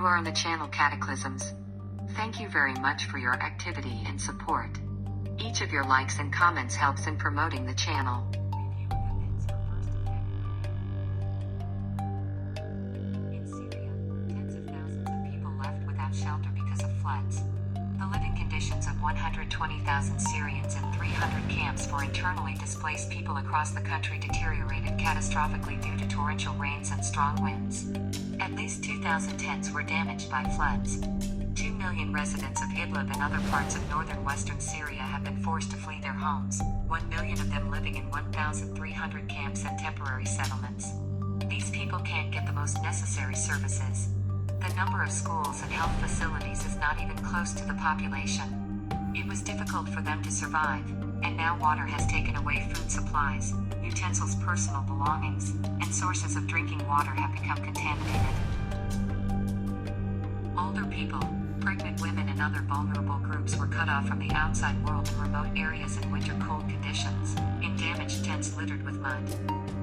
You are on the channel Cataclysms. Thank you very much for your activity and support. Each of your likes and comments helps in promoting the channel. In Syria, tens of thousands of people left without shelter because of floods. The living conditions of 120,000 Syrians in 300 camps for internally displaced people across the country deteriorated catastrophically due to torrential rains and strong winds. At least 2,000 tents were damaged by floods. 2 million residents of Idlib and other parts of northern western Syria have been forced to flee their homes, 1 million of them living in 1,300 camps and temporary settlements. These people can't get the most necessary services. The number of schools and health facilities is not even close to the population. It was difficult for them to survive, and now water has taken away food supplies, utensils, personal belongings, and sources of drinking water have become contaminated. Older people, pregnant women and other vulnerable groups were cut off from the outside world in remote areas in winter cold conditions, in damaged tents littered with mud.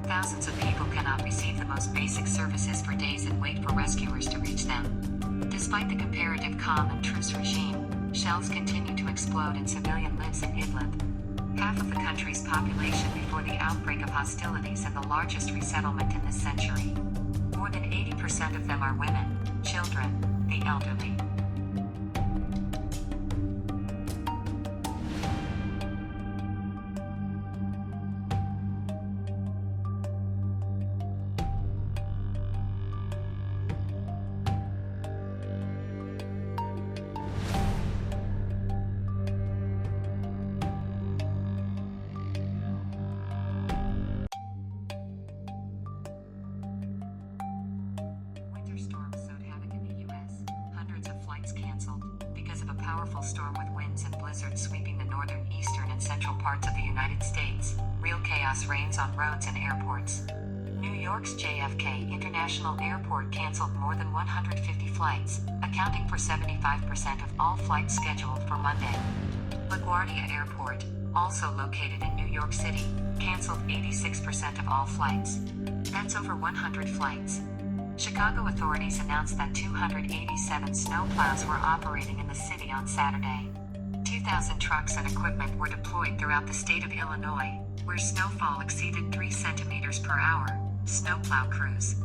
Thousands of people cannot receive the most basic services for days and wait for rescuers to reach them. Despite the comparative calm and truce regime, shells continue to explode in civilian lives in Idlib. Half of the country's population before the outbreak of hostilities and the largest resettlement in this century. More than 80% of them are women, children, the elderly. Storm sowed havoc in the U.S. Hundreds of flights canceled because of a powerful storm with winds and blizzards sweeping the northern, eastern, and central parts of the United States. Real chaos reigns on roads and airports. New York's JFK International Airport canceled more than 150 flights, accounting for 75% of all flights scheduled for Monday. LaGuardia Airport, also located in New York City, canceled 86% of all flights. That's over 100 flights. Chicago authorities announced that 287 snowplows were operating in the city on Saturday. 2,000 trucks and equipment were deployed throughout the state of Illinois, where snowfall exceeded 3 centimeters per hour. Snowplow crews.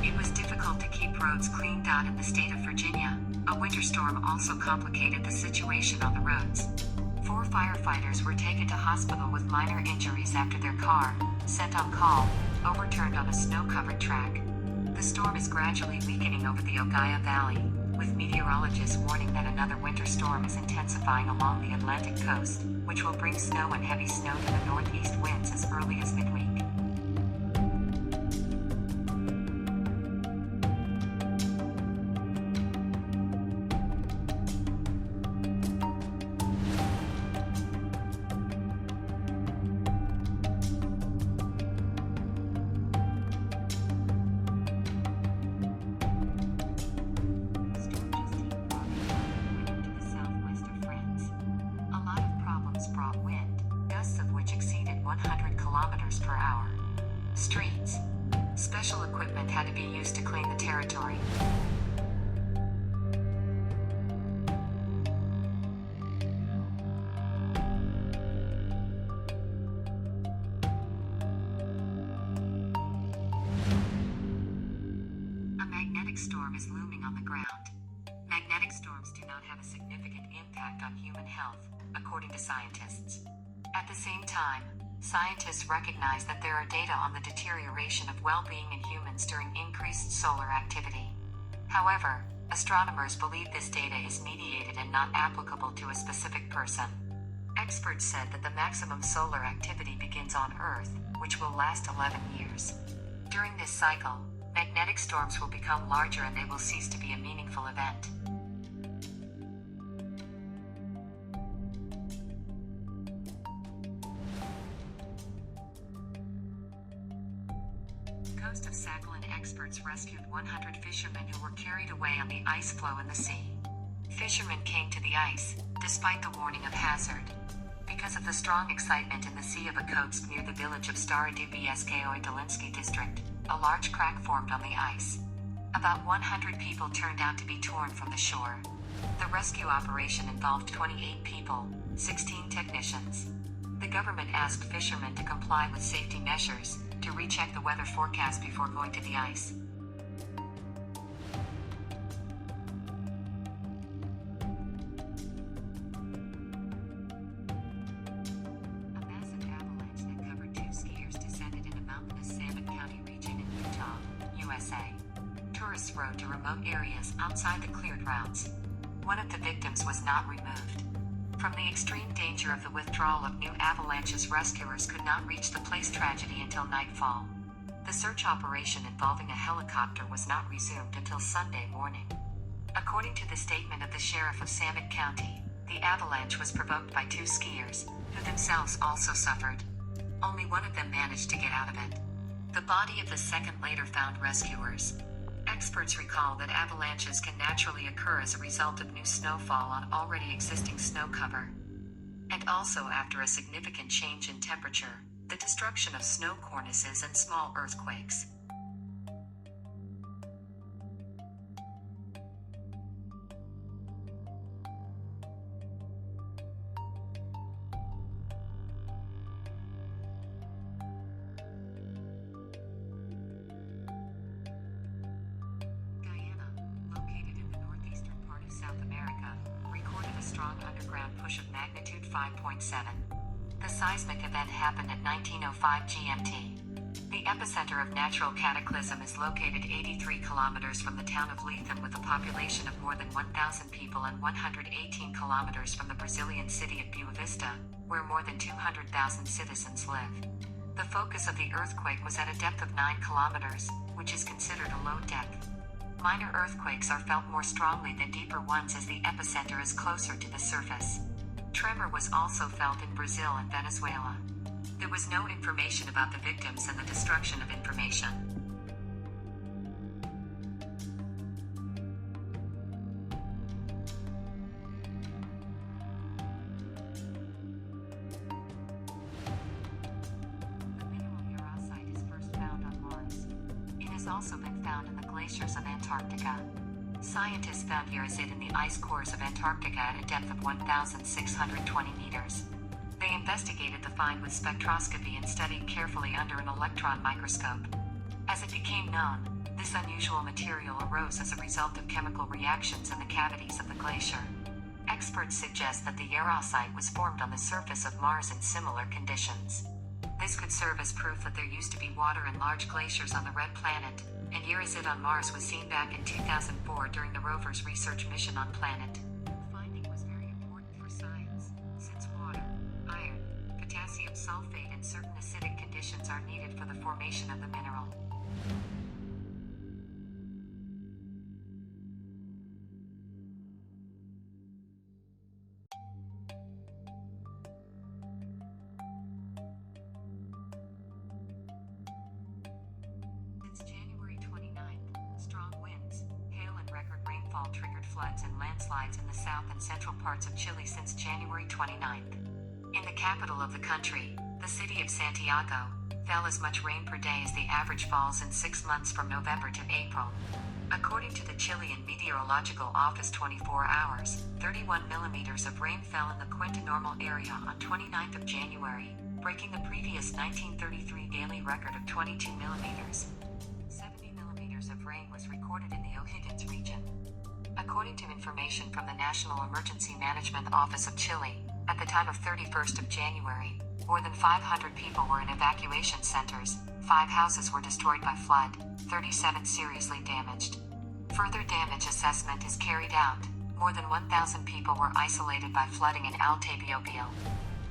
It was difficult to keep roads cleaned out in the state of Virginia. A winter storm also complicated the situation on the roads. 4 firefighters were taken to hospital with minor injuries after their car, sent on call, overturned on a snow-covered track. The storm is gradually weakening over the Ogaya Valley, with meteorologists warning that another winter storm is intensifying along the Atlantic coast, which will bring snow and heavy snow to the northeast winds as early as midweek. Brought wind, gusts of which exceeded 100 kilometers per hour. Streets. Special equipment had to be used to clean the territory. A magnetic storm is looming on the ground. Magnetic storms do not have a significant impact on human health, according to scientists. At the same time, scientists recognize that there are data on the deterioration of well-being in humans during increased solar activity. However, astronomers believe this data is mediated and not applicable to a specific person. Experts said that the maximum solar activity begins on Earth, which will last 11 years. During this cycle, magnetic storms will become larger and they will cease to be a meaningful event. Coast of Sakhalin experts rescued 100 fishermen who were carried away on the ice floe in the sea. Fishermen came to the ice, despite the warning of hazard. Because of the strong excitement in the Sea of Okhotsk near the village of Starodubetskoye Dolinsky district, a large crack formed on the ice. About 100 people turned out to be torn from the shore. The rescue operation involved 28 people, 16 technicians. The government asked fishermen to comply with safety measures, to recheck the weather forecast before going to the ice. A massive avalanche that covered 2 skiers descended in a mountainous Salmon County region in Utah, USA. Tourists rode to remote areas outside the cleared routes. One of the victims was not removed. From the extreme danger of the withdrawal of new avalanches, rescuers could not reach the place tragedy until nightfall. The search operation involving a helicopter was not resumed until Sunday morning. According to the statement of the sheriff of Salmon County, the avalanche was provoked by 2 skiers, who themselves also suffered. Only one of them managed to get out of it. The body of the second later found rescuers. Experts recall that avalanches can naturally occur as a result of new snowfall on already existing snow cover. And also after a significant change in temperature, the destruction of snow cornices and small earthquakes. South America, recorded a strong underground push of magnitude 5.7. The seismic event happened at 1905 GMT. The epicenter of natural cataclysm is located 83 kilometers from the town of Lethem, with a population of more than 1,000 people, and 118 kilometers from the Brazilian city of Boa Vista, where more than 200,000 citizens live. The focus of the earthquake was at a depth of 9 kilometers, which is considered a low depth. Minor earthquakes are felt more strongly than deeper ones as the epicenter is closer to the surface. Tremor was also felt in Brazil and Venezuela. There was no information about the victims and the destruction of information. The mineral uracite is first found on Mars. It has also been found in the glaciers of Antarctica. Scientists found uracite in the ice cores of Antarctica at a depth of 1,620 meters. They investigated the find with spectroscopy and studied carefully under an electron microscope. As it became known, this unusual material arose as a result of chemical reactions in the cavities of the glacier. Experts suggest that the uracite was formed on the surface of Mars in similar conditions. This could serve as proof that there used to be water in large glaciers on the Red Planet, and uracite on Mars was seen back in 2004 during the rover's research mission on planet. The finding was very important for science, since water, iron, potassium sulfate, and certain acidic conditions are needed for the formation of the mineral. Triggered floods and landslides in the south and central parts of Chile since January 29th. In the capital of the country, the city of Santiago, fell as much rain per day as the average falls in 6 months from November to April. According to the Chilean Meteorological Office, 24 hours, 31 millimeters of rain fell in the Quinta Normal area on 29th of January, breaking the previous 1933 daily record of 22 millimeters. 70 millimeters of rain was recorded in the O'Higgins region. According to information from the National Emergency Management Office of Chile, at the time of 31st of January, more than 500 people were in evacuation centers, 5 houses were destroyed by flood, 37 seriously damaged. Further damage assessment is carried out. More than 1,000 people were isolated by flooding in Altabiobio.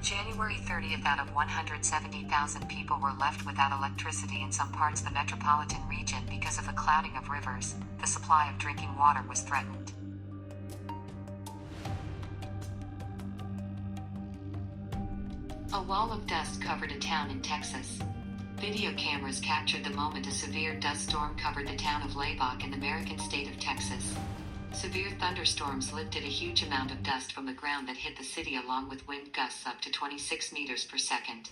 January 30th, out of 170,000 people were left without electricity in some parts of the metropolitan region because of the clouding of rivers. The supply of drinking water was threatened. A wall of dust covered a town in Texas. Video cameras captured the moment a severe dust storm covered the town of Lubbock in the American state of Texas. Severe thunderstorms lifted a huge amount of dust from the ground that hit the city, along with wind gusts up to 26 meters per second.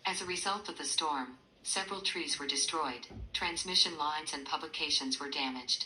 As a result of the storm, Several trees were destroyed, transmission lines and publications were damaged.